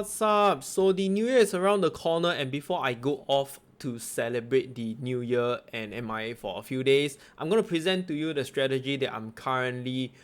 what's up? So the new year is around the corner, and before I go off to celebrate the new year and MIA for a few days, I'm going to present to you the strategy that I'm currently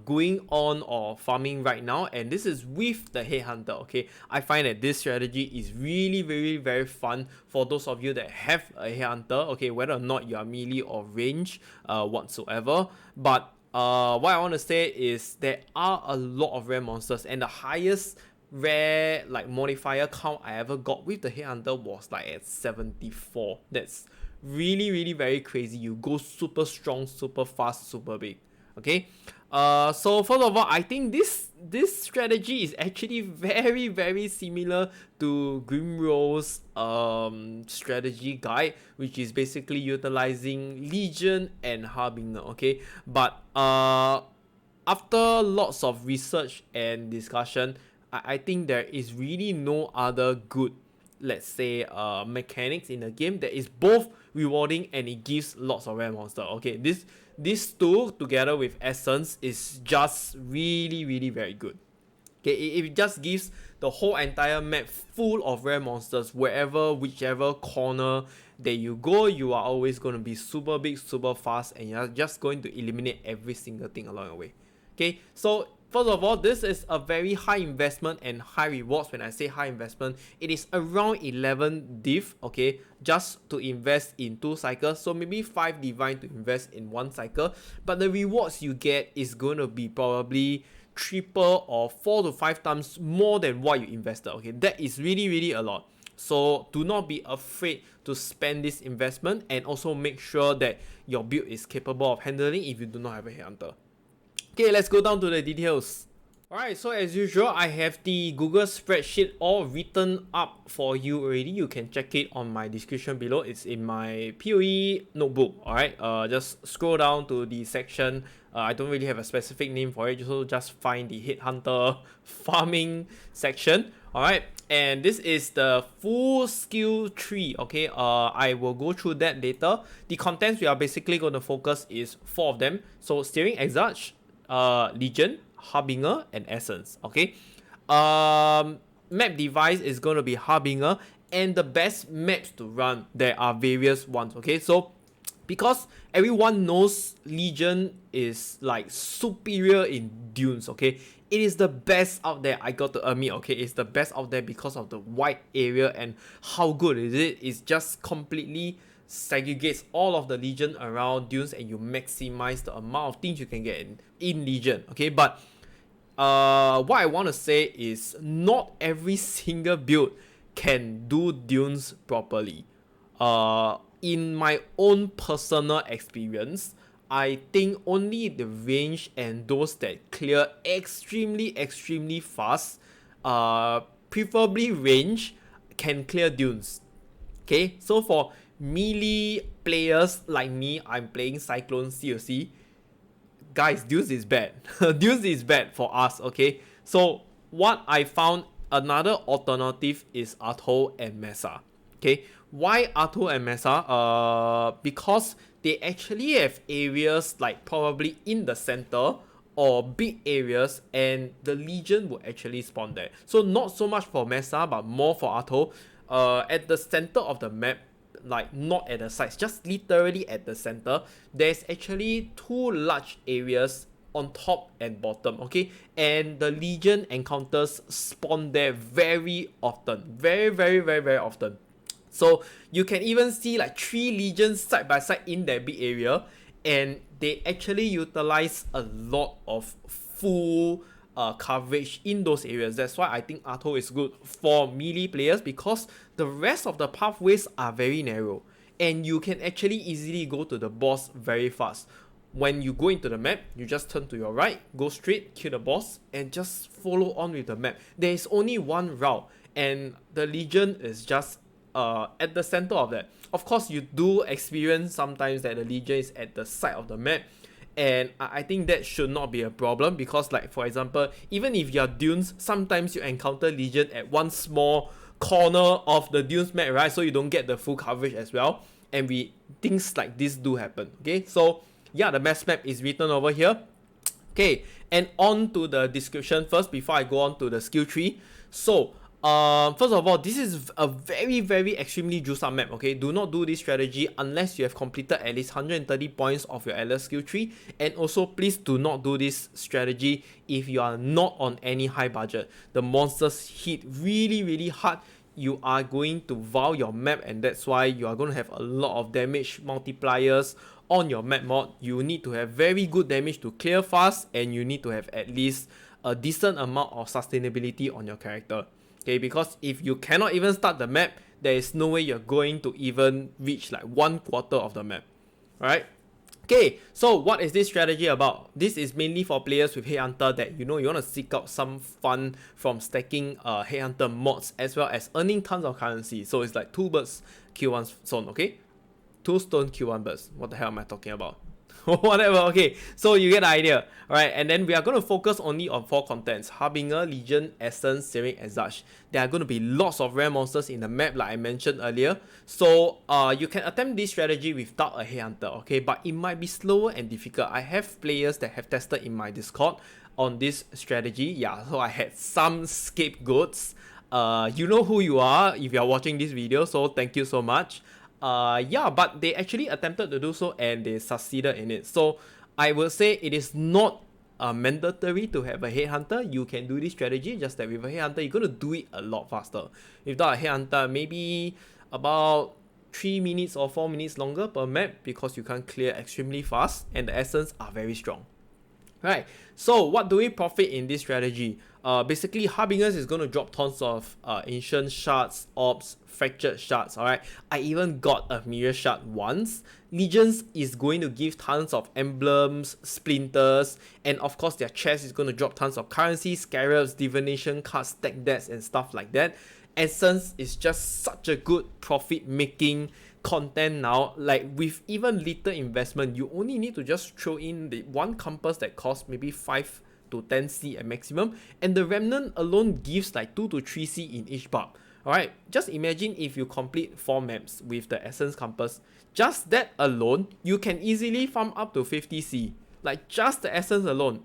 going on or farming right now, and this is with the headhunter. Okay, I find that this strategy is really very fun for those of you that have a headhunter, okay, whether or not you are melee or range whatsoever. But what I want to say is there are a lot of rare monsters, and the highest rare like modifier count I ever got with the headhunter was like at 74. That's really very crazy. You go super strong, super fast, super big. Okay, so first of all, I think this strategy is actually very similar to Grimroll's strategy guide, which is basically utilizing Legion and Harbinger. Okay, but after lots of research and discussion, I think there is really no other good, let's say, mechanics in the game that is both rewarding and it gives lots of rare monster. Okay, this two together with Essence is just really very good. Okay, it just gives the whole entire map full of rare monsters. Whichever corner that you go, you are always going to be super big, super fast, and you're just going to eliminate every single thing along the way. Okay, so first of all, this is a very high investment and high rewards. When I say high investment, it is around 11 div, okay, just to invest in 2 cycles. So maybe 5 divine to invest in 1 cycle. But the rewards you get is going to be probably triple or 4 to 5 times more than what you invested. Okay, that is really a lot. So do not be afraid to spend this investment, and also make sure that your build is capable of handling if you do not have a headhunter. Okay, let's go down to the details. Alright, so as usual, I have the Google spreadsheet all written up for you already. You can check it on my description below. It's in my PoE notebook. Alright, just scroll down to the section. I don't really have a specific name for it, so just find the headhunter farming section. Alright, and this is the full skill tree. Okay, I will go through that later. The contents we are basically going to focus is 4 of them. So steering exarch, Legion, Harbinger, and Essence. Okay, map device is going to be Harbinger, and the best maps to run, there are various ones. Okay, so because everyone knows Legion is like superior in dunes, okay, it is the best out there. I got to admit, okay, it's the best out there because of the wide area and how good is it. It's just completely segregates all of the Legion around dunes, and you maximize the amount of things you can get in Legion. Okay, but what I want to say is not every single build can do dunes properly. In my own personal experience, I think only the range and those that clear extremely fast, preferably range, can clear dunes. Okay, so for melee players like me, I'm playing Cyclone COC. Guys, dunes is bad. Dunes is bad for us, okay? So what I found, another alternative is Atoll and Mesa. Okay, why Atoll and Mesa? Because they actually have areas like probably in the center or big areas, and the Legion will actually spawn there. So not so much for Mesa, but more for Atoll. At the center of the map, like not at the sides, just literally at the center, there's actually 2 large areas on top and bottom. Okay, and the Legion encounters spawn there very often, very often. So you can even see like 3 Legions side by side in that big area, and they actually utilize a lot of full coverage in those areas. That's why I think Atoll is good for melee players, because the rest of the pathways are very narrow, and you can actually easily go to the boss very fast. When you go into the map, you just turn to your right, go straight, kill the boss, and just follow on with the map. There is only one route, and the Legion is just at the center of that. Of course, you do experience sometimes that the Legion is at the side of the map, and I think that should not be a problem, because like for example, even if you're dunes, sometimes you encounter Legion at one small corner of the dunes map, right? So you don't get the full coverage as well, and things like this do happen. Okay, so yeah, the best map is written over here. Okay, and on to the description first before I go on to the skill tree. So First of all, this is a very extremely juiced up map. Okay, do not do this strategy unless you have completed at least 130 points of your Atlas skill tree, and also please do not do this strategy if you are not on any high budget. The monsters hit really hard. You are going to vow your map, and that's why you are going to have a lot of damage multipliers on your map mod. You need to have very good damage to clear fast, and you need to have at least a decent amount of sustainability on your character. Okay, because if you cannot even start the map, there is no way you're going to even reach like 1/4 of the map. Alright? Okay, so what is this strategy about? This is mainly for players with headhunter that you want to seek out some fun from stacking headhunter mods as well as earning tons of currency. So it's like 2 birds kill 1 stone, okay? 2 stone kill 1 birds. What the hell am I talking about? Whatever, okay, so you get the idea. Alright, and then we are going to focus only on 4 contents: Harbinger, Legion, Essence, Searing, and such. There are going to be lots of rare monsters in the map like I mentioned earlier. So you can attempt this strategy without a headhunter, okay, but it might be slower and difficult. I have players that have tested in my Discord on this strategy. Yeah, so I had some scapegoats. You know who you are if you are watching this video, so thank you so much. Yeah, but they actually attempted to do so and they succeeded in it. So I would say it is not mandatory to have a headhunter. You can do this strategy, just that with a headhunter you're gonna do it a lot faster. Without a headhunter, maybe about 3 minutes or 4 minutes longer per map, because you can clear extremely fast and the essence are very strong. Right, so what do we profit in this strategy? Basically, Harbingers is going to drop tons of ancient shards, orbs, fractured shards. Alright, I even got a mirror shard once. Legions is going to give tons of emblems, splinters, and of course their chest is going to drop tons of currency, scarabs, divination cards, stack decks, and stuff like that. Essence is just such a good profit making content now. Like with even little investment, you only need to just throw in the 1 compass that costs maybe 5 to 10 C at maximum, and the remnant alone gives like 2 to 3 C in each bulb. Alright, just imagine if you complete 4 maps with the essence compass. Just that alone, you can easily farm up to 50 C. Like just the essence alone.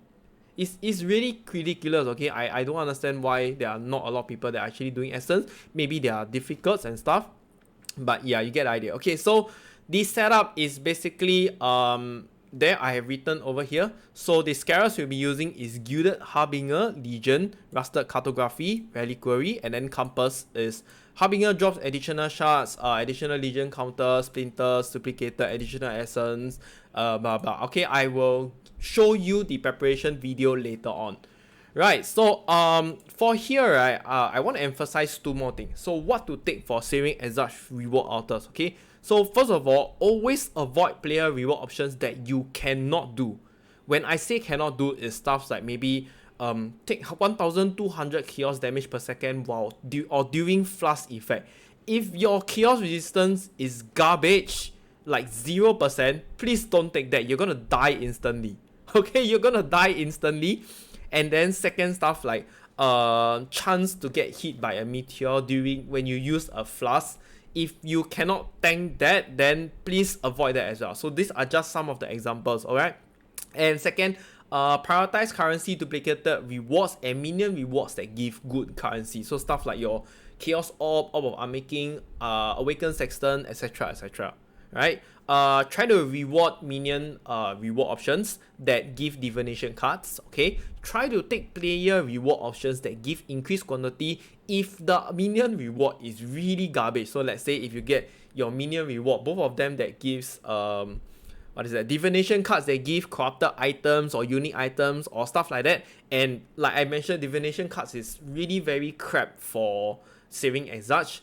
It's really ridiculous, okay? I don't understand why there are not a lot of people that are actually doing essence. Maybe they are difficult and stuff, but yeah, you get the idea. Okay, so the setup is basically there I have written over here. So the scarabs we'll be using is Gilded Harbinger, Legion, Rusted Cartography, Reliquary, and then Compass is Harbinger drops additional shards, additional Legion counter, splinters, duplicated, additional essence, blah blah. Okay, I will show you the preparation video later on. Right, so for here, right, I want to emphasize 2 more things. So what to take for saving Exarch reward altars, okay? So first of all, always avoid player reward options that you cannot do. When I say cannot do, is stuff like maybe take 1200 chaos damage per second while during flash effect. If your chaos resistance is garbage, like 0%, please don't take that. You're gonna die instantly. Okay, you're gonna die instantly. And then second stuff like chance to get hit by a meteor when you use a flask. If you cannot tank that, then please avoid that as well. So these are just some of the examples, alright? And second, prioritize currency duplicated rewards and minion rewards that give good currency. So stuff like your Chaos Orb, Orb of Unmaking, Awakened Sexton, etc, etc. Right? Try to reward minion reward options that give divination cards. Okay, try to take player reward options that give increased quantity if the minion reward is really garbage. So let's say if you get your minion reward, both of them that gives what is that, divination cards that give corrupted items or unique items or stuff like that, and like I mentioned, divination cards is really very crap for saving Exarch.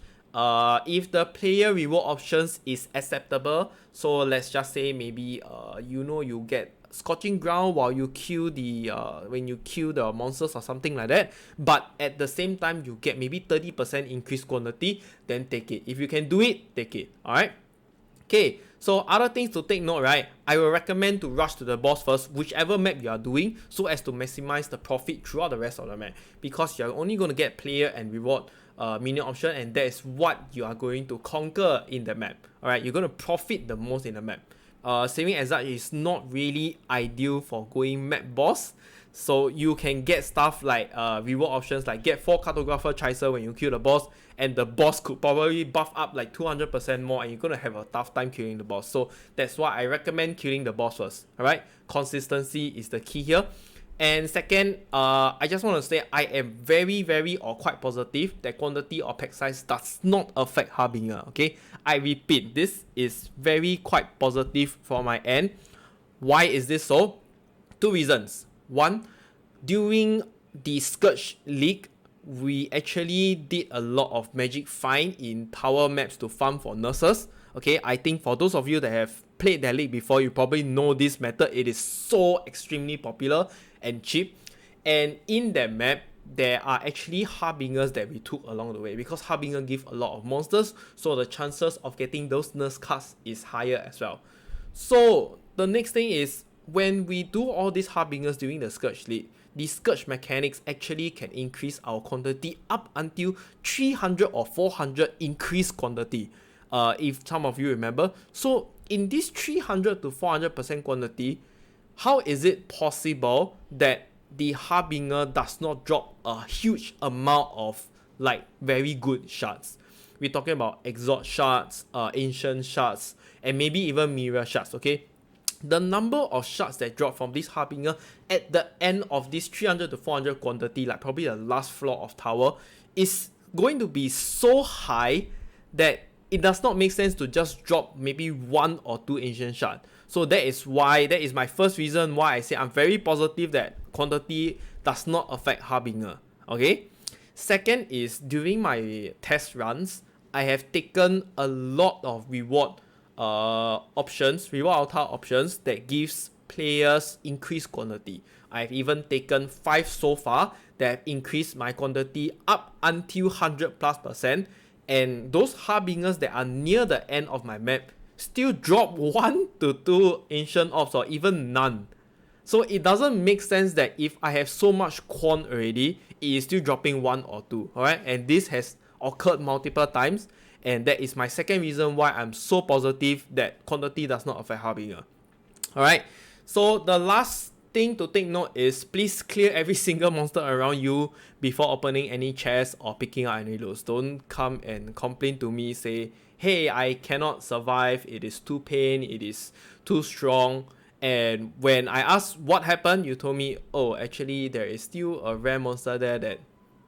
If the player reward options is acceptable, so let's just say maybe you get Scorching Ground while you kill the when you kill the monsters or something like that, but at the same time you get maybe 30% increased quantity, then take it. If you can do it, take it. Alright? Okay, so other things to take note, right? I will recommend to rush to the boss first, whichever map you are doing, so as to maximize the profit throughout the rest of the map, because you're only going to get player and reward minion option, and that is what you are going to conquer in the map. Alright, you're going to profit the most in the map. Saving Exarch is not really ideal for going map boss. So you can get stuff like reward options like get 4 cartographer chaser when you kill the boss, and the boss could probably buff up like 200% more, and you're gonna have a tough time killing the boss. So that's why I recommend killing the boss first. Alright, consistency is the key here. And second, I just want to say I am very or quite positive that quantity or pack size does not affect Harbinger. Okay, I repeat, this is very quite positive from my end. Why is this so? 2 reasons. One, during the Scourge League, we actually did a lot of magic find in tower maps to farm for nurses. Okay, I think for those of you that have played that league before, you probably know this method. It is so extremely popular and cheap. And in that map, there are actually Harbingers that we took along the way, because Harbinger give a lot of monsters, so the chances of getting those nurse cards is higher as well. So the next thing is, when we do all these Harbingers during the Scourge League, the Scourge mechanics actually can increase our quantity up until 300 or 400 increased quantity. If some of you remember. So in this 300 to 400% quantity, how is it possible that the Harbinger does not drop a huge amount of like very good shards? We're talking about Exalt shards, Ancient shards, and maybe even Mirror shards, okay? The number of shards that drop from this Harbinger at the end of this 300 to 400 quantity, like probably the last floor of tower, is going to be so high that it does not make sense to just drop maybe 1 or 2 ancient shards. So that is my first reason why I say I'm very positive that quantity does not affect Harbinger. Okay. Second is, during my test runs, I have taken a lot of reward options, reward altar options that gives players increased quantity. I've even taken 5 so far that have increased my quantity up until 100+%. And those Harbingers that are near the end of my map still drop 1 to 2 ancient orbs, or even none. So it doesn't make sense that if I have so much quant already, it is still dropping 1 or 2. Alright, and this has occurred multiple times, and that is my second reason why I'm so positive that quantity does not affect Harbinger. Alright, so the last thing to take note is, please clear every single monster around you before opening any chests or picking up any loots. Don't come and complain to me, say, hey, I cannot survive, it is too pain, it is too strong. And when I asked what happened, you told me, oh, actually there is still a rare monster there that,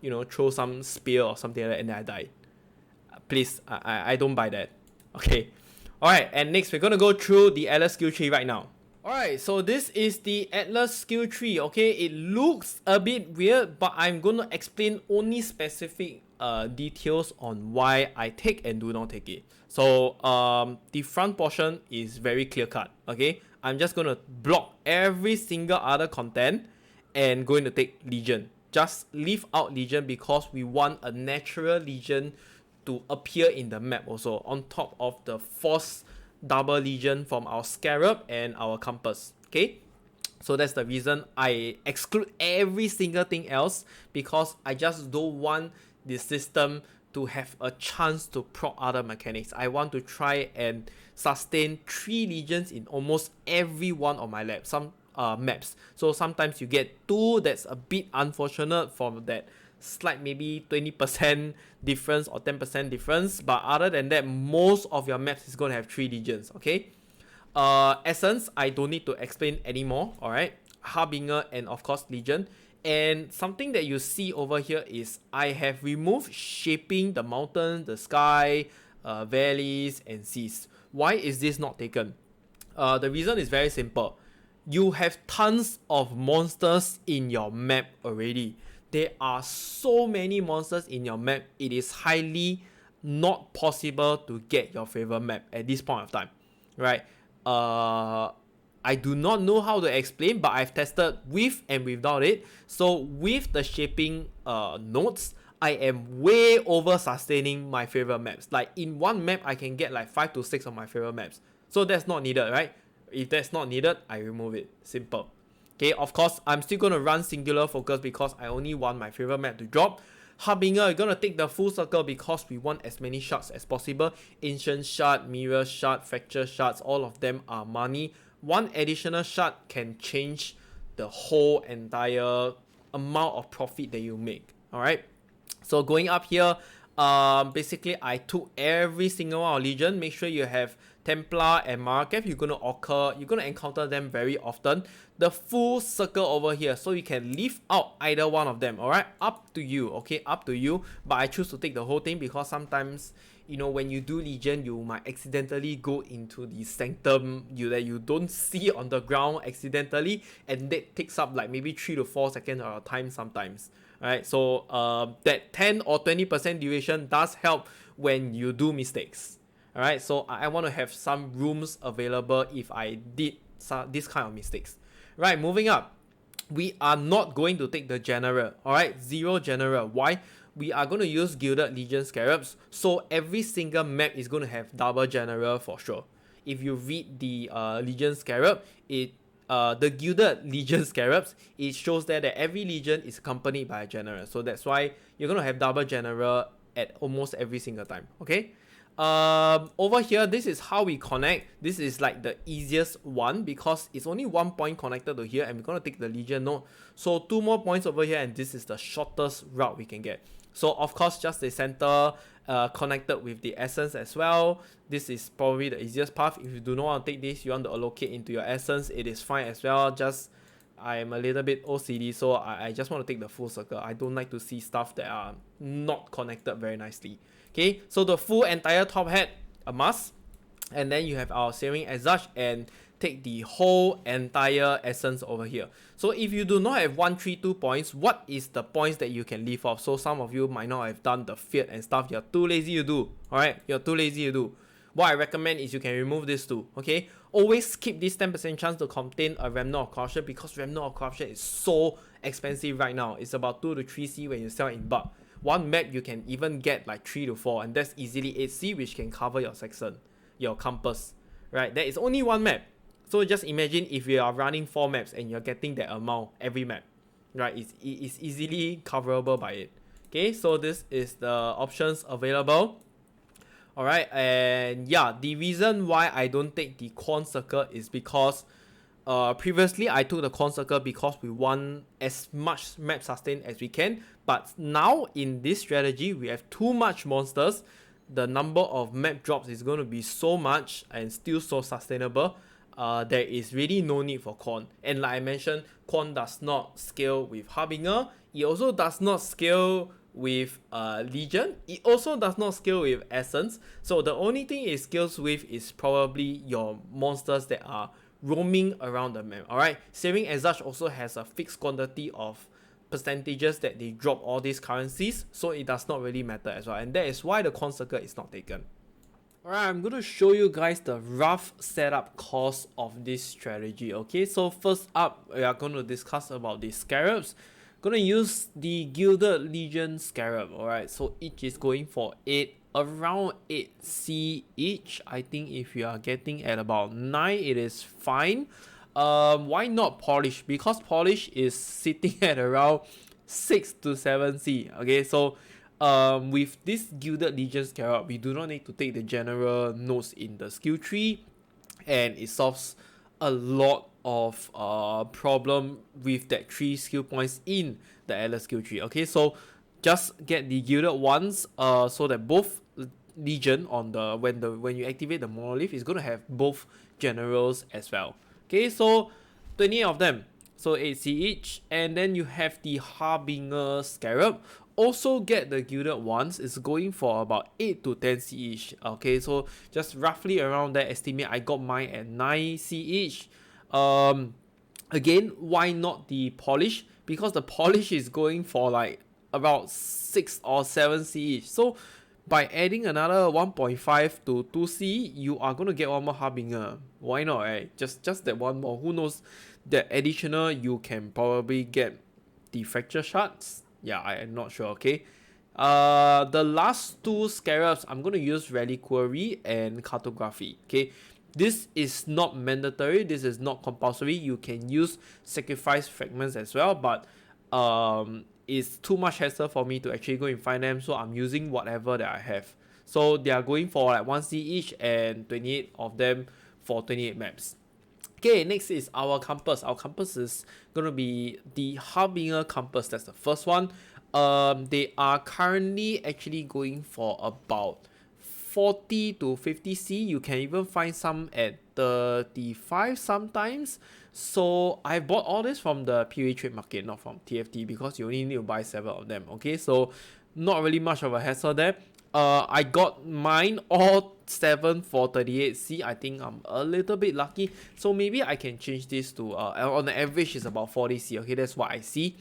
you know, throw some spear or something like that, and then I died. Please, I don't buy that. Okay. Alright, and next we're gonna go through the Atlas skill tree right now. Alright, so this is the Atlas skill tree, okay? It looks a bit weird, but I'm gonna explain only specific details on why I take and do not take it. So, the front portion is very clear cut, okay? I'm just gonna block every single other content and going to take Legion. Just leave out Legion because we want a natural Legion to appear in the map also, on top of the force double Legion from our Scarab and our Compass. Okay, so that's the reason I exclude every single thing else, because I just don't want the system to have a chance to proc other mechanics. I want to try and sustain 3 Legions in almost every one of my labs, maps. So sometimes you get 2, that's a bit unfortunate for that slight maybe 20% difference or 10% difference, but other than that, most of your maps is going to have 3 Legions. Okay, Essence, I don't need to explain anymore. Alright, Harbinger and of course Legion. And something that you see over here is I have removed shaping the mountain, the sky, valleys and seas. Why is this not taken? The reason is very simple. You have tons of monsters in your map already. There are so many monsters in your map, it is highly not possible to get your favorite map at this point of time, right? I do not know how to explain, but I've tested with and without it. So with the shaping nodes, I am way over sustaining my favorite maps. Like in one map, I can get like 5 to 6 of my favorite maps. So that's not needed, right? If that's not needed, I remove it. Simple. Okay, of course, I'm still going to run singular focus because I only want my favorite map to drop. Harbinger, you're going to take the full circle because we want as many shards as possible. Ancient shard, mirror shard, fracture shards, all of them are money. One additional shard can change the whole entire amount of profit that you make. All right. So going up here, basically I took every single one of Legion. Make sure you have Templar and Markev. You're gonna encounter them very often. The full circle over here, so you can leave out either one of them. All right, up to you. Okay, up to you. But I choose to take the whole thing because sometimes, you know, when you do Legion, you might accidentally go into the sanctum that you don't see on the ground accidentally, and that takes up like maybe 3 to 4 seconds of time sometimes. Alright, so that 10 or 20% duration does help when you do mistakes. Alright, so I want to have some rooms available if I did this kind of mistakes. Right, moving up. We are not going to take the general. Alright, 0 general. Why? We are going to use Gilded Legion Scarabs. So every single map is going to have double general for sure. If you read the Legion Scarab, the Gilded Legion Scarabs, it shows that every Legion is accompanied by a general. So that's why you're going to have double general at almost every single time. Okay. Over here, this is how we connect. This is like the easiest one because it's only 1 point connected to here, and we're going to take the Legion node. So 2 more points over here, and this is the shortest route we can get. So of course, just the center connected with the essence as well. This is probably the easiest path. If you do not want to take this, you want to allocate into your essence, it is fine as well. Just I'm a little bit OCD, so I just want to take the full circle. I don't like to see stuff that are not connected very nicely. Okay, so the full entire top hat, a must. And then you have our Searing Exarch and take the whole entire essence over here. So if you do not have 132 points, what is the points that you can leave off? So some of you might not have done the fiat and stuff. You're too lazy to do. Alright, you're too lazy to do. What I recommend is you can remove this too. Okay, always keep this 10% chance to contain a Remnant of Corruption because Remnant of Corruption is so expensive right now. It's about 2 to 3C when you sell in bulk. One map you can even get like 3 to 4, and that's easily 8C, which can cover your section, your compass, right? There is only one map. So just imagine if you are running 4 maps and you're getting that amount every map, right? It's easily coverable by it. Okay, so this is the options available. Alright, and yeah, the reason why I don't take the Corn Circle is because previously I took the Corn Circle because we want as much map sustain as we can, but now in this strategy we have too much monsters. The number of map drops is going to be so much and still so sustainable. There is really no need for Corn. And like I mentioned, Corn does not scale with Harbinger. It also does not scale with Legion. It also does not scale with Essence. So the only thing it scales with is probably your monsters that are roaming around the map. Alright, Searing Exarch also has a fixed quantity of percentages that they drop all these currencies, so it does not really matter as well, and that is why the Corn Circle is not taken. Alright, I'm going to show you guys the rough setup cost of this strategy. Okay, so first up, we are going to discuss about the Scarabs. Going to use the Gilded Legion Scarab. Alright, so each is going for around 8C each. I think if you are getting at about 9, it is fine. Why not Polish? Because Polish is sitting at around 6 to 7C. Okay, so with this Gilded Legion Scarab, we do not need to take the general nodes in the skill tree, and it solves a lot of problem with that 3 skill points in the Atlas skill tree. Okay, so just get the gilded ones so that both Legion on the when you activate the monolith is going to have both generals as well. Okay, so 28 of them, so 8C each, and then you have the Harbinger Scarab. Also get the gilded ones, it's going for about 8 to 10C each. Okay, so just roughly around that estimate. I got mine at 9C each. Again, why not the polish? Because the polish is going for like about 6 or 7C each. So by adding another 1.5 to 2C, you are going to get one more Harbinger. Why not, right? Just that one more. Who knows, that additional you can probably get the fracture shards. Yeah, I am not sure. Okay, the last 2 scarabs, I'm going to use Reliquary and Cartography. Okay, this is not mandatory, this is not compulsory. You can use Sacrifice Fragments as well, but it's too much hassle for me to actually go and find them, so I'm using whatever that I have. So they are going for like 1C each and 28 of them for 28 maps. Okay, next is our compass. Our compass is gonna be the Harbinger compass. That's the first one. They are currently actually going for about 40 to 50C. You can even find some at 35 sometimes. So I bought all this from the POA trade market, not from TFT, because you only need to buy 7 of them. Okay, so not really much of a hassle there. I got mine all 7 for 38C. I think I'm a little bit lucky. So maybe I can change this to, on the average, is about 40C. Okay, that's what I see.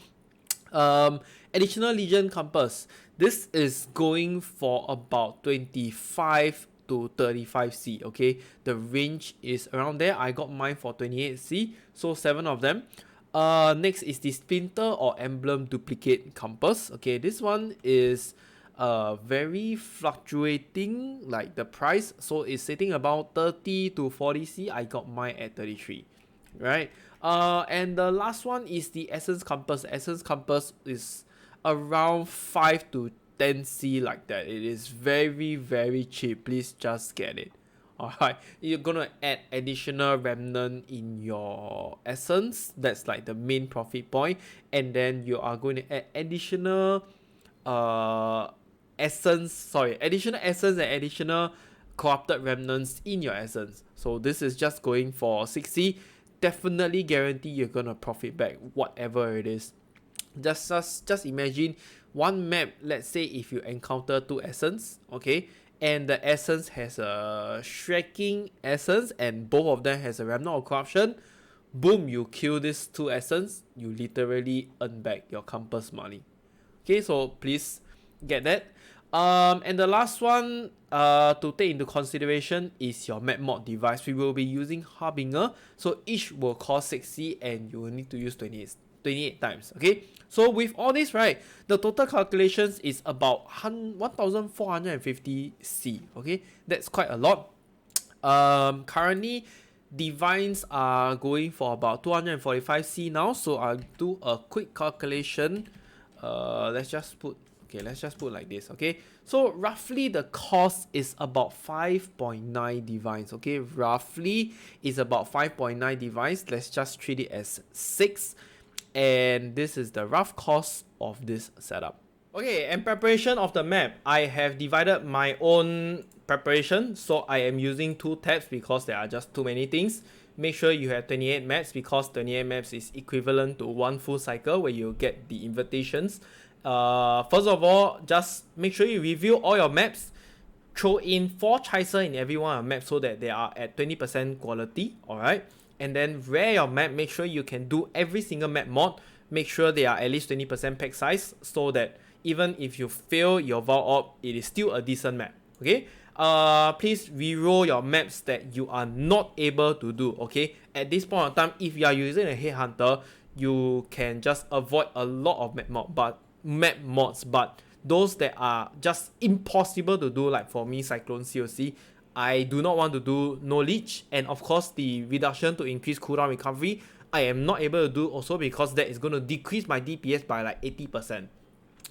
Additional Legion Compass. This is going for about 25 to 35C. Okay, the range is around there. I got mine for 28C, so 7 of them. Next is the Splinter or Emblem Duplicate Compass. Okay, this one is very fluctuating, like the price, so it's sitting about 30 to 40C. I got mine at 33, right? And the last one is the Essence Compass. Essence Compass is around 5 to 10C, like that. It is very, very cheap. Please just get it. Alright, you're gonna add additional remnant in your essence. That's like the main profit point. And then you are going to add additional additional essence and additional corrupted remnants in your essence. So this is just going for 60. Definitely guarantee you're gonna profit back whatever it is. Just imagine one map. Let's say if you encounter 2 essence, okay, and the essence has a shrinking essence and both of them has a remnant of corruption. Boom, you kill these 2 essence, you literally earn back your compass money. Okay, so please get that. And the last one to take into consideration is your map mod device. We will be using Harbinger, so each will cost 60 and you will need to use 28 times. Okay, so with all this, right, the total calculations is about 1450C. Okay, that's quite a lot. Currently divines are going for about 245C now, so I'll do a quick calculation. Let's just put like this. Okay, so roughly the cost is about 5.9 divines. Okay, roughly is about 5.9 divines. Let's just treat it as 6, and this is the rough cost of this setup. Okay, and preparation of the map, I have divided my own preparation, so I am using 2 tabs because there are just too many things. Make sure you have 28 maps, because 28 maps is equivalent to 1 full cycle where you get the invitations. First of all, just make sure you review all your maps. Throw in 4 chaser in every one of your maps so that they are at 20% quality. Alright, and then rare your map. Make sure you can do every single map mod. Make sure they are at least 20% pack size, so that even if you fail your Vow Op, it is still a decent map. Okay, please reroll your maps that you are not able to do. Okay, at this point of time, if you are using a headhunter, you can just avoid a lot of map mods, but those that are just impossible to do, like for me, Cyclone COC, I do not want to do no leech, and of course the reduction to increase cooldown recovery, I am not able to do also, because that is going to decrease my DPS by like 80%.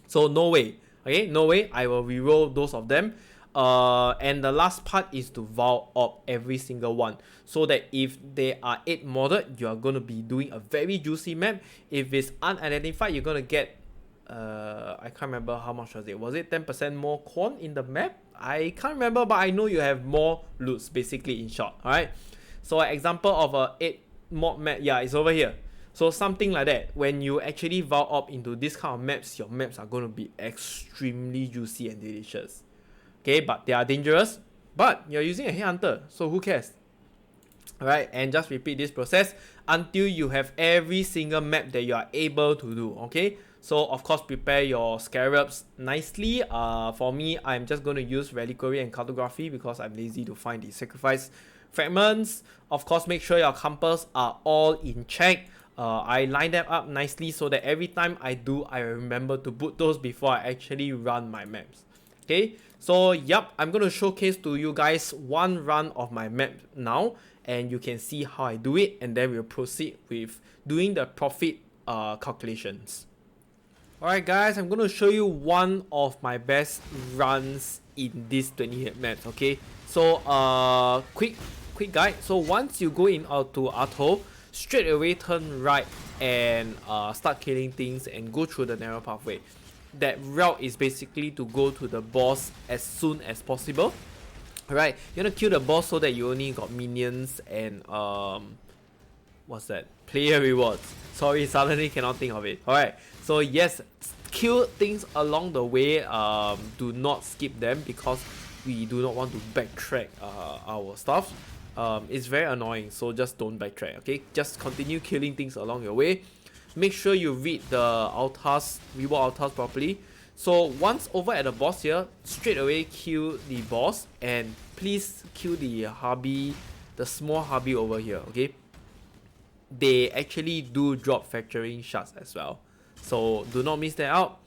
So no way, okay, no way I will reroll those of them. And the last part is to Vow Op every single one, so that if they are 8 modded, you are going to be doing a very juicy map. If it's unidentified, you're going to get I can't remember how much was it. Was it 10% more corn in the map? I can't remember, but I know you have more loots, basically, in short. Alright, so an example of a 8 mod map, yeah, it's over here. So something like that. When you actually Vow Op into this kind of maps, your maps are going to be extremely juicy and delicious. Okay, but they are dangerous, but you're using a headhunter, so who cares? Alright, and just repeat this process until you have every single map that you are able to do. Okay, so of course prepare your scarabs nicely. For me, I'm just going to use reliquary and cartography because I'm lazy to find the sacrifice fragments. Of course, make sure your compass are all in check. I line them up nicely so that every time I do, I remember to put those before I actually run my maps. Okay, so yep, I'm going to showcase to you guys one run of my map now, and you can see how I do it, and then we'll proceed with doing the profit calculations. Alright guys, I'm going to show you one of my best runs in these 28 maps. Okay, so quick quick guide. So once you go in to Atoll, straight away turn right and start killing things and go through the narrow pathway. That route is basically to go to the boss as soon as possible. Alright, you want to kill the boss so that you only got minions and what's that? Player rewards. Sorry, suddenly cannot think of it. Alright, so yes, kill things along the way. Do not skip them because we do not want to backtrack our stuff. It's very annoying, so just don't backtrack, okay? Just continue killing things along your way. Make sure you read the altars, reward altars properly. So once over at the boss here, straight away kill the boss and please kill the Harby, the small Harby over here, okay? They actually do drop fracturing shards as well, so do not miss that out.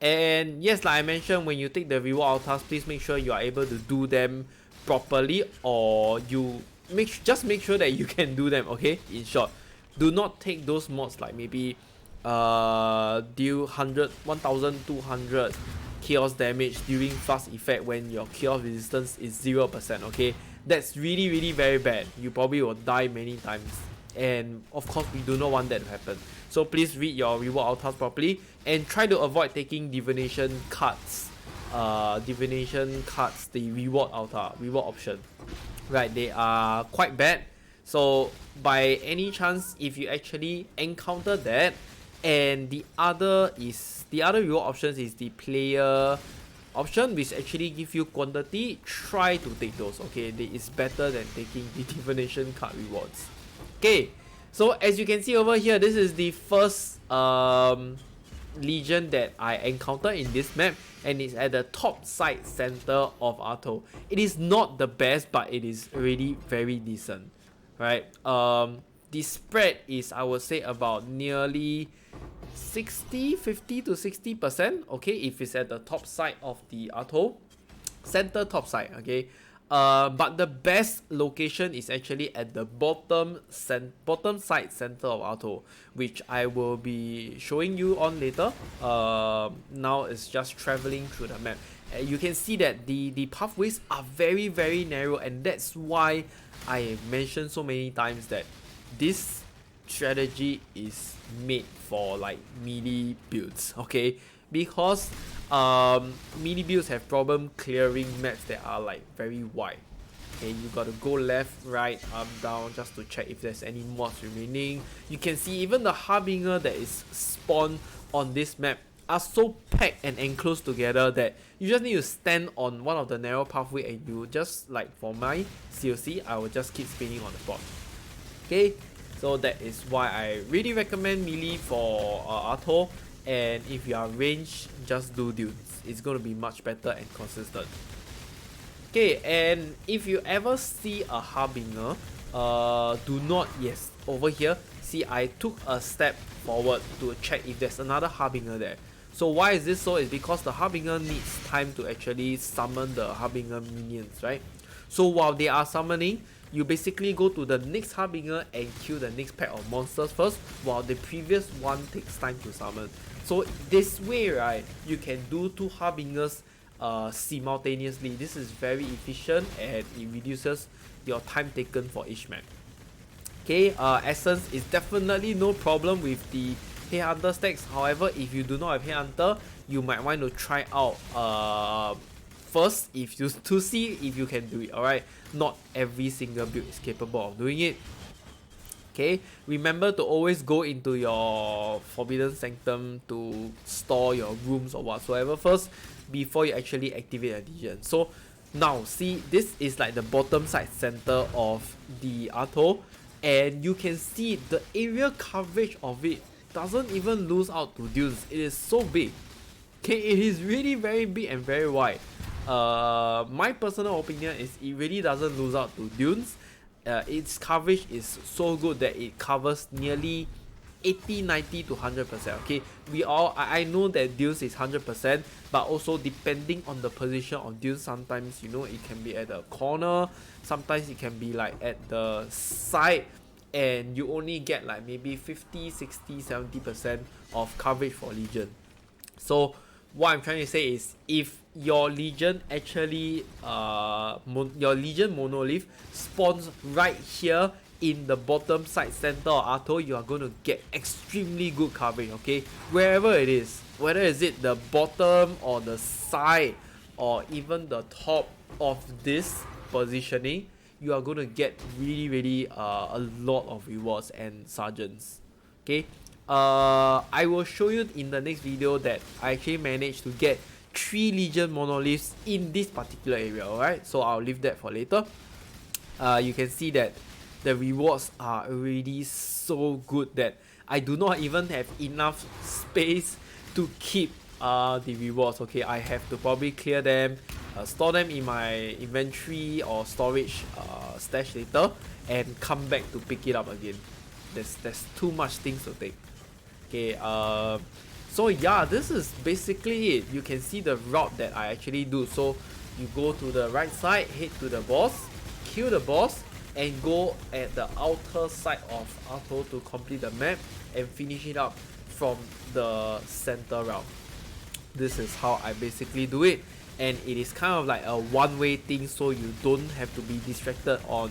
And yes, like I mentioned, when you take the reward altars, please make sure you are able to do them properly, or you just make sure that you can do them, okay? In short, do not take those mods like maybe deal 1200 chaos damage during fast effect when your chaos resistance is 0%, okay? That's really very bad. You probably will die many times, and of course we do not want that to happen. So please read your reward altars properly and try to avoid taking divination cards, the reward option, right? They are quite bad. So by any chance, if you actually encounter that, and the other reward options is the player option, which actually give you quantity, try to take those, okay? It's better than taking the divination card rewards. Okay, so as you can see over here, this is the first legion that I encountered in this map, and it's at the top side center of Atoll. It is not the best, but it is really very decent, right? The spread is, I would say, about nearly 50 to 60%, okay, if it's at the top side of the Atoll, center top side, okay. But the best location is actually at the bottom side center of Atoll, which I will be showing you on later. Now it's just traveling through the map. You can see that the pathways are very narrow, and that's why I mentioned so many times that this strategy is made for like melee builds, okay? Because melee builds have problem clearing maps that are like very wide. Okay, you gotta go left, right, up, down just to check if there's any mods remaining. You can see even the Harbinger that is spawned on this map are so packed and enclosed together that you just need to stand on one of the narrow pathway, and you just, like for my COC, I will just keep spinning on the spot. Okay, so that is why I really recommend melee for Atoll. And if you are ranged, just do dunes. It's going to be much better and consistent. Okay, and if you ever see a Harbinger, do not, yes, over here, see I took a step forward to check if there's another Harbinger there. So why is this so? It's because the Harbinger needs time to actually summon the Harbinger minions, right? So while they are summoning, you basically go to the next Harbinger and kill the next pack of monsters first, while the previous one takes time to summon. So this way, right, you can do two Harbingers simultaneously. This is very efficient and it reduces your time taken for each map. Okay, Essence is definitely no problem with the Headhunter stacks. However, if you do not have Headhunter, you might want to try out first to see if you can do it. Alright, not every single build is capable of doing it. Okay, remember to always go into your Forbidden Sanctum to store your rooms or whatsoever first before you actually activate a legion. So now see, this is like the bottom side center of the Atoll, and you can see the area coverage of it doesn't even lose out to dunes. It is so big. Okay, it is really very big and very wide. My personal opinion is it really doesn't lose out to dunes. Its coverage is so good that it covers nearly 80, 90 to 100%. Okay, I know that dunes is 100%, but also depending on the position of dunes, sometimes, you know, it can be at the corner, sometimes it can be like at the side, and you only get like maybe 50, 60, 70% of coverage for Legion. So what I'm trying to say is, if your Legion actually, your Legion monolith spawns right here in the bottom side center of Atoll, you are going to get extremely good coverage, okay? Wherever it is, whether is it the bottom or the side or even the top of this positioning, you are going to get really a lot of rewards and sergeants, okay? I will show you in the next video that I actually managed to get 3 Legion monoliths in this particular area, alright? So I'll leave that for later. You can see that the rewards are already so good that I do not even have enough space to keep the rewards, okay? I have to probably clear them, store them in my inventory or storage stash later, and come back to pick it up again. There's too much things to take. Okay, so yeah, this is basically it. You can see the route that I actually do. So you go to the right side, head to the boss, kill the boss, and go at the outer side of Atoll to complete the map and finish it up from the center route. This is how I basically do it, and it is kind of like a one-way thing, so you don't have to be distracted on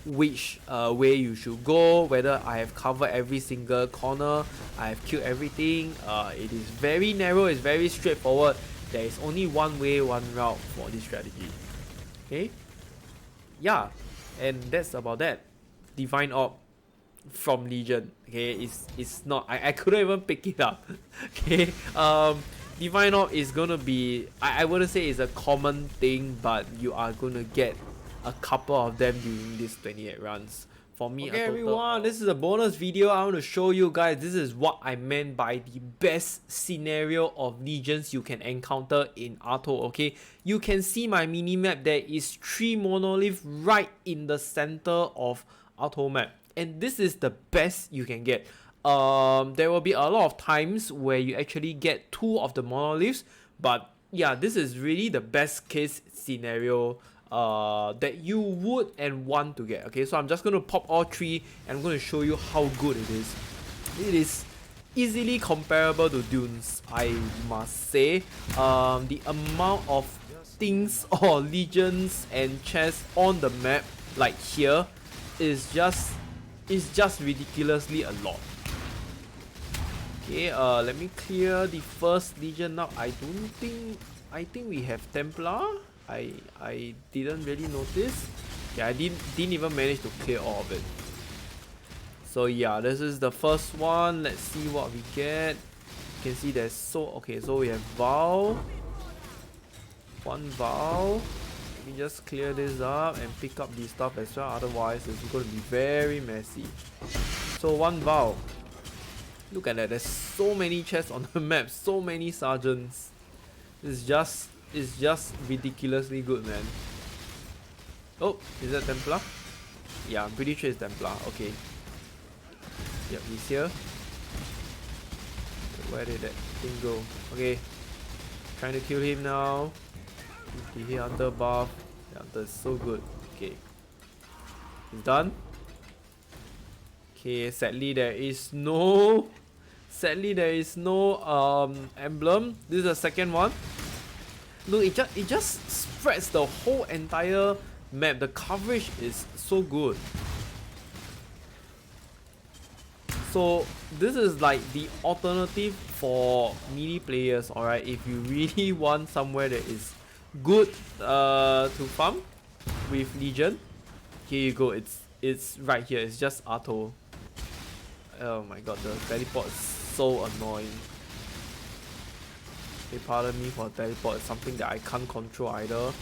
which way you should go, whether I have covered every single corner, I have killed everything. It is very narrow, it's very straightforward. There is only one way, one route for this strategy. Okay, yeah, and that's about that. Divine Orb from Legion. Okay, it's not, I couldn't even pick it up. Okay, Divine Orb is gonna be, I wouldn't say it's a common thing, but you are gonna get a couple of them during these 28 runs. For me, okay everyone, this is a bonus video. I want to show you guys, this is what I meant by the best scenario of Legions you can encounter in Atoll, okay? You can see my mini-map, there is 3 monoliths right in the center of Atoll map. And this is the best you can get. There will be a lot of times where you actually get 2 of the monoliths, but yeah, this is really the best case scenario that you would and want to get. Okay, so I'm just going to pop all 3 and I'm going to show you how good it is. It is easily comparable to Dunes, I must say. The amount of things or legions and chests on the map, like here, is just ridiculously a lot. Okay, let me clear the first legion now. I think we have Templar. I didn't really notice. Okay, I didn't even manage to clear all of it. So yeah, this is the first one. Let's see what we get. You can see there's okay, so we have Vow. 1 Vow. Let me just clear this up and pick up the stuff as well, otherwise it's going to be very messy. So 1 Vow. Look at that, there's so many chests on the map, so many sergeants. It's just ridiculously good, man. Oh, is that Templar? Yeah, I'm pretty sure it's Templar. Okay. Yep, he's here. Where did that thing go? Okay. Trying to kill him now. The headhunter buff. The headhunter is so good. Okay. He's done. Okay, sadly there is no emblem. This is the second one. Look, it just spreads the whole entire map. The coverage is so good. So this is like the alternative for melee players, alright? If you really want somewhere that is good to farm with Legion, here you go. It's right here. It's just Atoll. Oh my god, the teleport is so annoying. Okay, pardon me for teleport. It's something that I can't control either.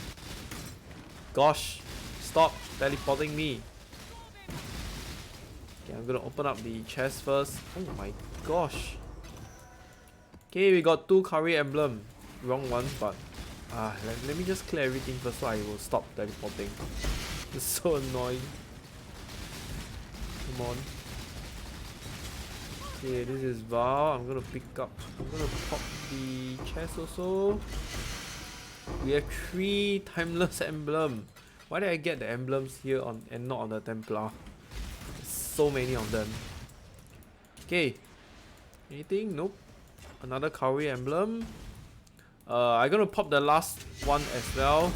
Gosh, stop teleporting me. Okay, I'm gonna open up the chest first. Oh my gosh. Okay, we got 2 curry emblem. Wrong ones, but let me just clear everything first so I will stop teleporting. It's so annoying. Come on. Okay, this is Vow. I'm gonna pop the chest also. We have 3 timeless emblem. Why did I get the emblems here and not on the Templar? So many of them. Okay. Anything? Nope. Another Kauri emblem. I'm gonna pop the last one as well.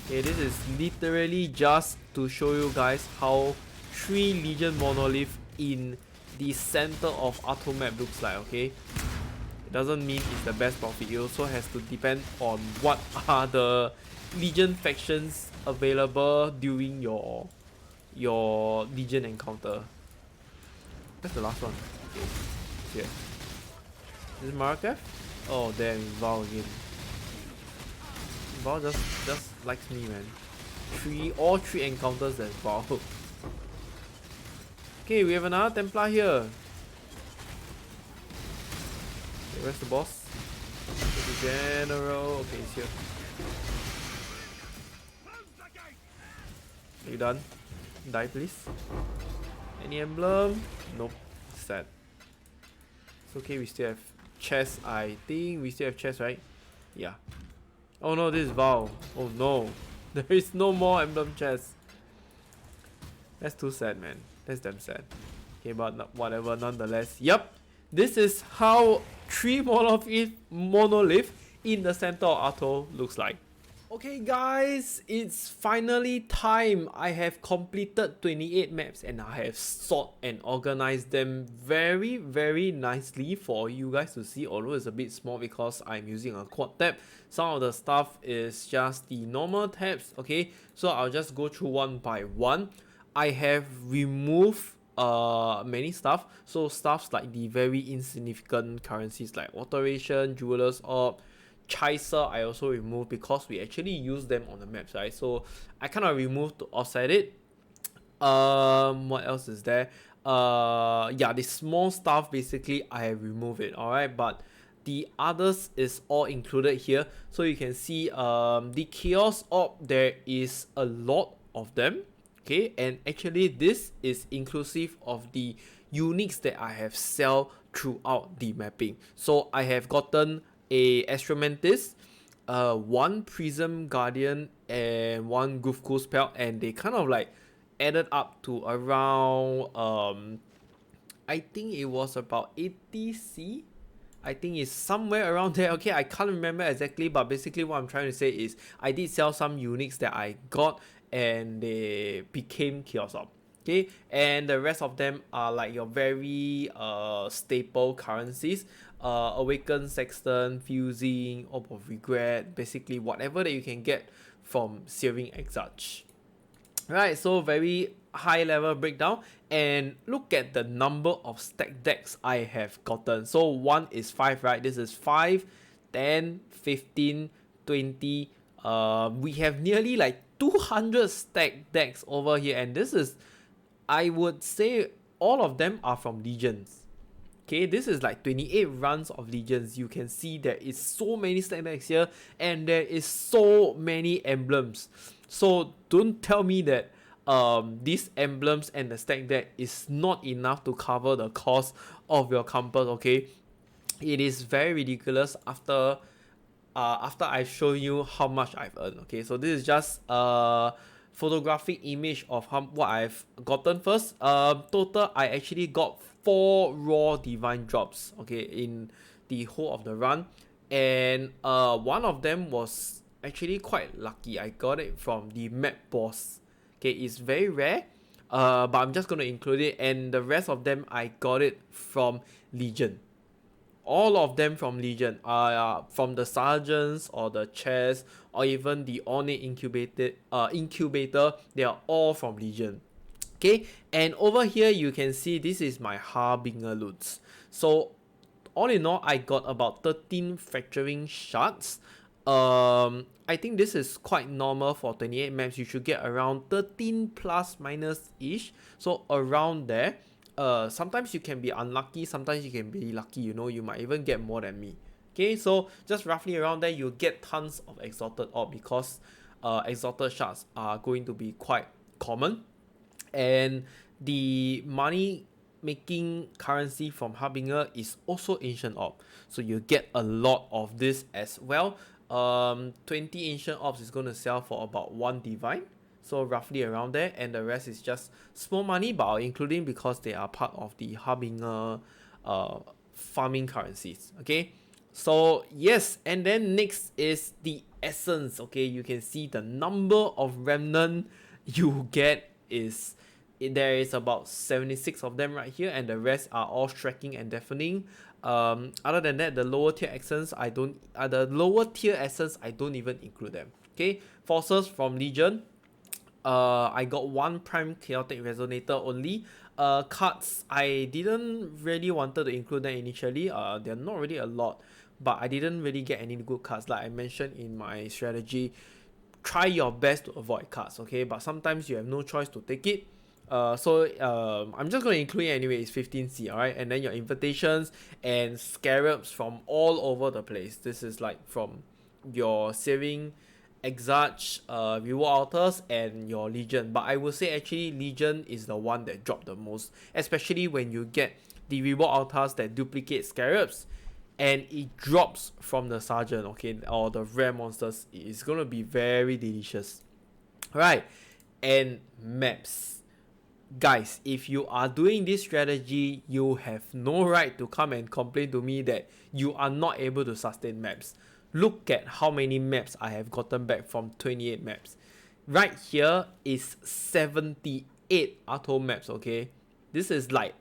Okay, this is literally just to show you guys how 3 Legion Monolith in the center of Atoll map looks like, okay? It doesn't mean it's the best profit, it also has to depend on what are the Legion factions available during your Legion encounter. That's the last one. Okay, here. Is it Markev? Oh damn, Val again. Val just likes me, man. All three encounters that's Val. Okay, we have another Templar here. Okay, where's the boss? The general. Okay, he's here. Are you done? Die, please. Any emblem? Nope. Sad. It's okay, we still have chest. I think we still have chest, right? Yeah. Oh no, this is Val. Oh no. There is no more emblem chest. That's too sad, man. That's damn sad. Okay, but whatever, nonetheless. Yep. This is how 3 monolith in the center of Atoll looks like. Okay guys, it's finally time. I have completed 28 maps and I have sort and organized them very nicely for you guys to see, although it's a bit small because I'm using a quad tab. Some of the stuff is just the normal tabs, okay? So I'll just go through one by one. I have removed many stuff, so stuffs like the very insignificant currencies like Alteration, Jeweler's Orb, Chaser I also removed because we actually use them on the maps, right? So I kind of removed to offset it. What else is there? Yeah, the small stuff basically I have removed it, alright, but the others is all included here. So you can see the Chaos Orb, there is a lot of them, okay, and actually this is inclusive of the uniques that I have sell throughout the mapping. So I have gotten a Astromantis, 1 Prism Guardian, and 1 Goofcool spell, and they kind of like added up to around I think it was about 80C. I think it's somewhere around there. Okay, I can't remember exactly, but basically what I'm trying to say is I did sell some uniques that I got and they became Chaos Orb. Okay, and the rest of them are like your very staple currencies. Awaken Sexton, Fusing, Orb of Regret, basically whatever that you can get from Searing Exarch. Right, so very high level breakdown, and look at the number of stack decks I have gotten. So 1 is 5, right? This is 5, 10, 15, 20. We have nearly like 200 stack decks over here, and this is, I would say, all of them are from Legions. Okay, this is like 28 runs of Legions. You can see there is so many stack decks here and there is so many emblems. So don't tell me that these emblems and the stack deck is not enough to cover the cost of your compass, okay? It is very ridiculous after I show you how much I've earned, okay? So this is just a photographic image of what I've gotten first. Total, I actually got 4 raw divine drops, okay, in the whole of the run, and one of them was actually quite lucky. I got it from the map boss. Okay, it's very rare, but I'm just gonna include it, and the rest of them I got it from Legion. All of them from Legion, from the sergeants or the chest or even the ornate incubator, they are all from Legion. Okay, and over here you can see this is my Harbinger loots. So all in all, I got about 13 fracturing shards. I think this is quite normal for 28 maps. You should get around 13 plus minus ish, so around there. Sometimes you can be unlucky, sometimes you can be lucky, you know, you might even get more than me. Okay, so just roughly around there, you get tons of exalted orb because exalted shards are going to be quite common. And the money making currency from Harbinger is also Ancient Orb, so you get a lot of this as well. 20 Ancient Orbs is going to sell for about 1 divine, so roughly around there, and the rest is just small money, but I'll include in because they are part of the Harbinger farming currencies. Okay, so yes, and then next is the essence. Okay, you can see the number of remnant you get is there is about 76 of them right here, and the rest are all striking and deafening. Other than that, the lower tier essence I don't even include them. Okay, forces from Legion, I got one prime chaotic resonator only. Cards, I didn't really wanted to include them initially. They're not really a lot, but I didn't really get any good cards. Like I mentioned in my strategy, try your best to avoid cards, okay? But sometimes you have no choice to take it. I'm just going to include it anyway. It's 15C, alright? And then your invitations and scarabs from all over the place. This is like from your saving Exarch, reward altars, and your Legion. But I would say actually Legion is the one that dropped the most, especially when you get the reward altars that duplicate scarabs and it drops from the sergeant, okay, or the rare monsters. It's gonna be very delicious. Alright, and maps. Guys, if you are doing this strategy, you have no right to come and complain to me that you are not able to sustain maps. Look at how many maps I have gotten back from 28 maps. Right here is 78 Atoll maps, okay? This is like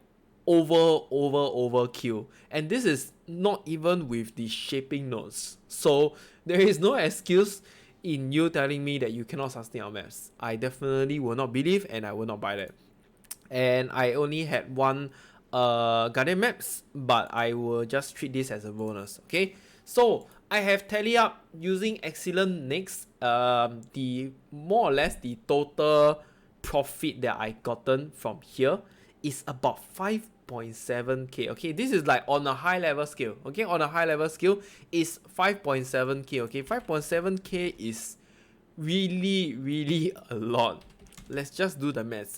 overkill. And this is not even with the shaping nodes. So there is no excuse in you telling me that you cannot sustain our maps. I definitely will not believe, and I will not buy that. And I only had one Guardian maps, but I will just treat this as a bonus, okay? So I have tally up using excellent next, the more or less the total profit that I gotten from here is about 5.7k. okay, this is like on a high level scale. Okay, on a high level scale is 5.7k. okay, 5.7k is really a lot. Let's just do the maths.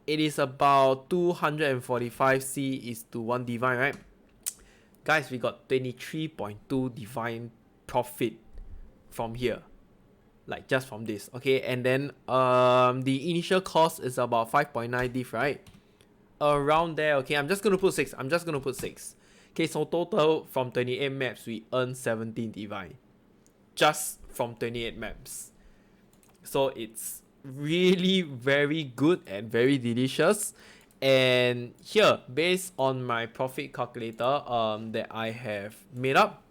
It is about 245c is to 1 divine, right? Guys, we got 23.2 divine profit from here, like just from this. Okay, and then the initial cost is about 5.9 div, right? Around there. Okay, I'm just gonna put 6. Okay, so total from 28 maps we earn 17 divine just from 28 maps. So it's really very good and very delicious. And here, based on my profit calculator that I have made up,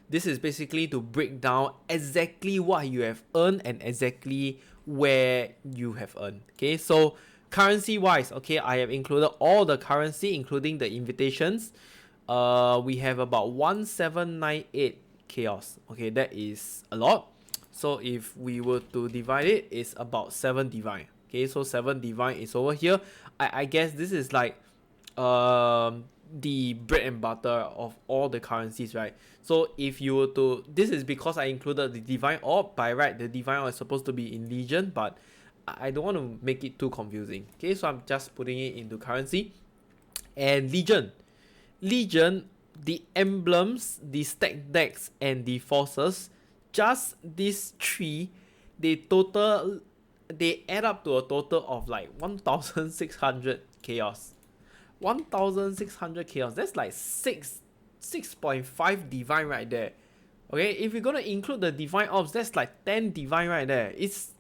this is basically to break down exactly what you have earned and exactly where you have earned. Okay, so currency wise, okay, I have included all the currency including the invitations. We have about 1798 chaos. Okay, that is a lot. So if we were to divide it, it's about 7 divine. Okay, so 7 divine is over here. I guess this is like the bread and butter of all the currencies, right? So if you were to, this is because I included the divine orb. By right, the divine orb is supposed to be in Legion, but I don't want to make it too confusing. Okay, so I'm just putting it into currency. And Legion, the emblems, the stack decks, and the forces, just these three, they add up to a total of like 1,600 chaos. 1,600 chaos. That's like 6.5 divine right there. Okay, if you're gonna include the divine orbs, that's like 10 divine right there. It's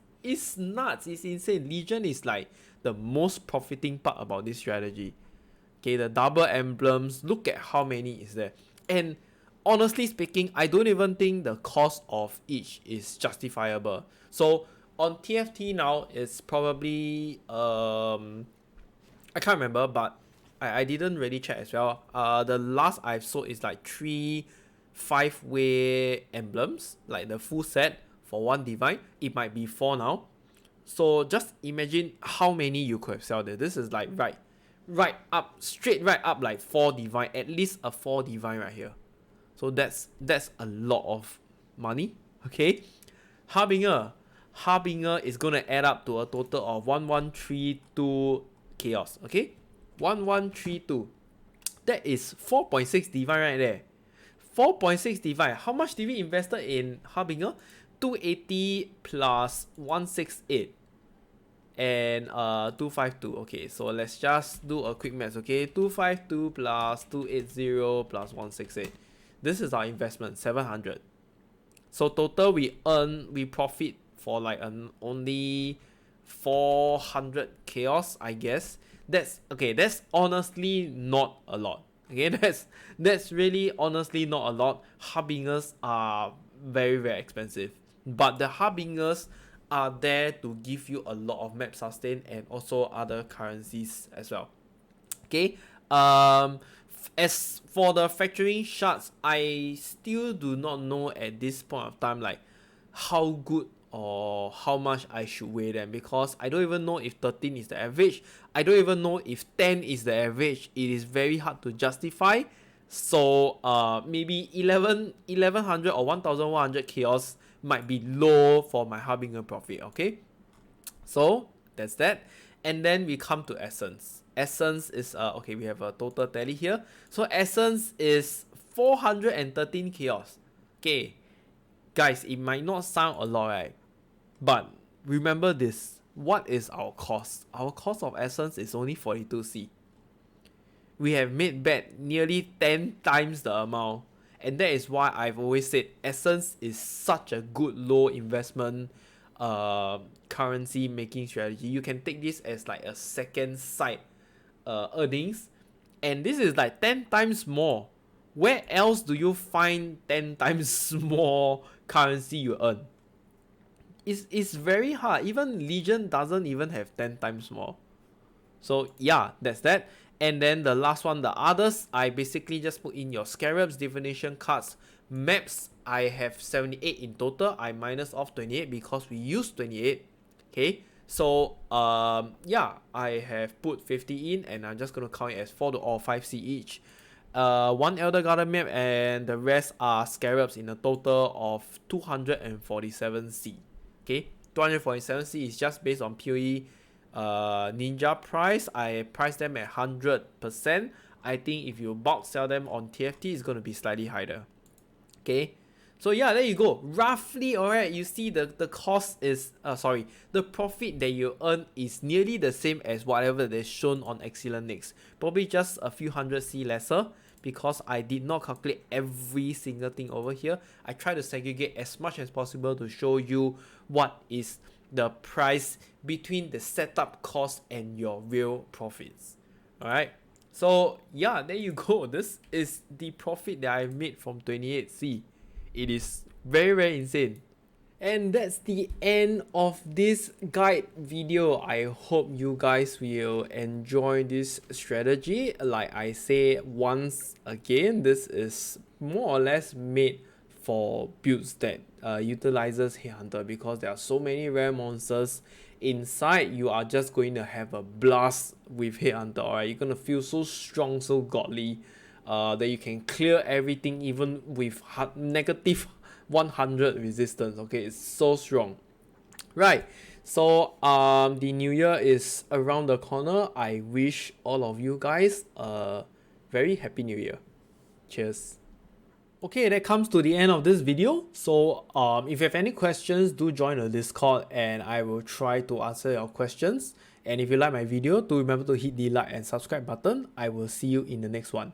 nuts. It's insane. Legion is like the most profiting part about this strategy. Okay, the double emblems. Look at how many is there. And honestly speaking, I don't even think the cost of each is justifiable. So on TFT now, it's probably I can't remember, but I didn't really check as well. The last I've sold is like 3 5-way emblems, like the full set for 1 divine. It might be 4 now. So just imagine how many you could have sold there. This is like right up, straight right up, like 4 divine, at least a 4 divine right here. So that's a lot of money. Okay, Harbinger is gonna add up to a total of 1132 chaos. Okay, 1132. That is 4.6 divine right there. 4.6 divine. How much did we invested in Harbinger? 280 plus 168. and 252. Okay, so let's just do a quick math. Okay, 252 plus 280 plus 168. This is our investment, 700. So total we profit for like only 400 chaos, I guess. That's okay, that's honestly not a lot. Okay, that's really honestly not a lot. Harbingers are very, very expensive, but the harbingers are there to give you a lot of map sustain and also other currencies as well. Okay, as for the factoring shards, I still do not know at this point of time like how good or how much I should weigh them, because I don't even know if 13 is the average. I don't even know if 10 is the average. It is very hard to justify. So maybe 1100 or 1100 chaos might be low for my Harbinger profit. Okay, so that's that. And then we come to essence. Essence is okay, we have a total tally here. So essence is 413 chaos. Okay, guys, it might not sound a lot, right? But remember this. What is our cost? Our cost of essence is only 42C. We have made back nearly 10 times the amount. And that is why I've always said essence is such a good low investment currency making strategy. You can take this as like a second side earnings. And this is like 10 times more. Where else do you find 10 times more currency you earn? It's very hard. Even Legion doesn't even have 10 times more. So yeah, that's that. And then the last one, the others, I basically just put in your scarabs, divination cards, maps. I have 78 in total. I minus off 28 because we used 28. Okay, so yeah, I have put 50 in, and I'm just gonna count it as 4 or 5C each. One Elder Garden map, and the rest are scarabs in a total of 247C. Okay, 247C is just based on PoE ninja price. I price them at 100%. I think if you bulk sell them on TFT, it's going to be slightly higher. Okay, so yeah, there you go. Roughly, alright, you see the cost is the profit that you earn is nearly the same as whatever that's shown on Excellent Nix. Probably just a few hundred C lesser, because I did not calculate every single thing over here. I try to segregate as much as possible to show you what is the price between the setup cost and your real profits. Alright, so yeah, there you go. This is the profit that I made from 28C. It is very, very insane. And that's the end of this guide video. I hope you guys will enjoy this strategy. Like I say once again, this is more or less made for builds that utilizes headhunter, because there are so many rare monsters inside. You are just going to have a blast with headhunter. Alright, you're gonna feel so strong, so godly, that you can clear everything even with negative 100 resistance. Okay, it's so strong. Right, so the new year is around the corner. I wish all of you guys a very happy new year. Cheers. Okay, that comes to the end of this video. So if you have any questions, do join the Discord and I will try to answer your questions. And if you like my video, do remember to hit the like and subscribe button. I will see you in the next one.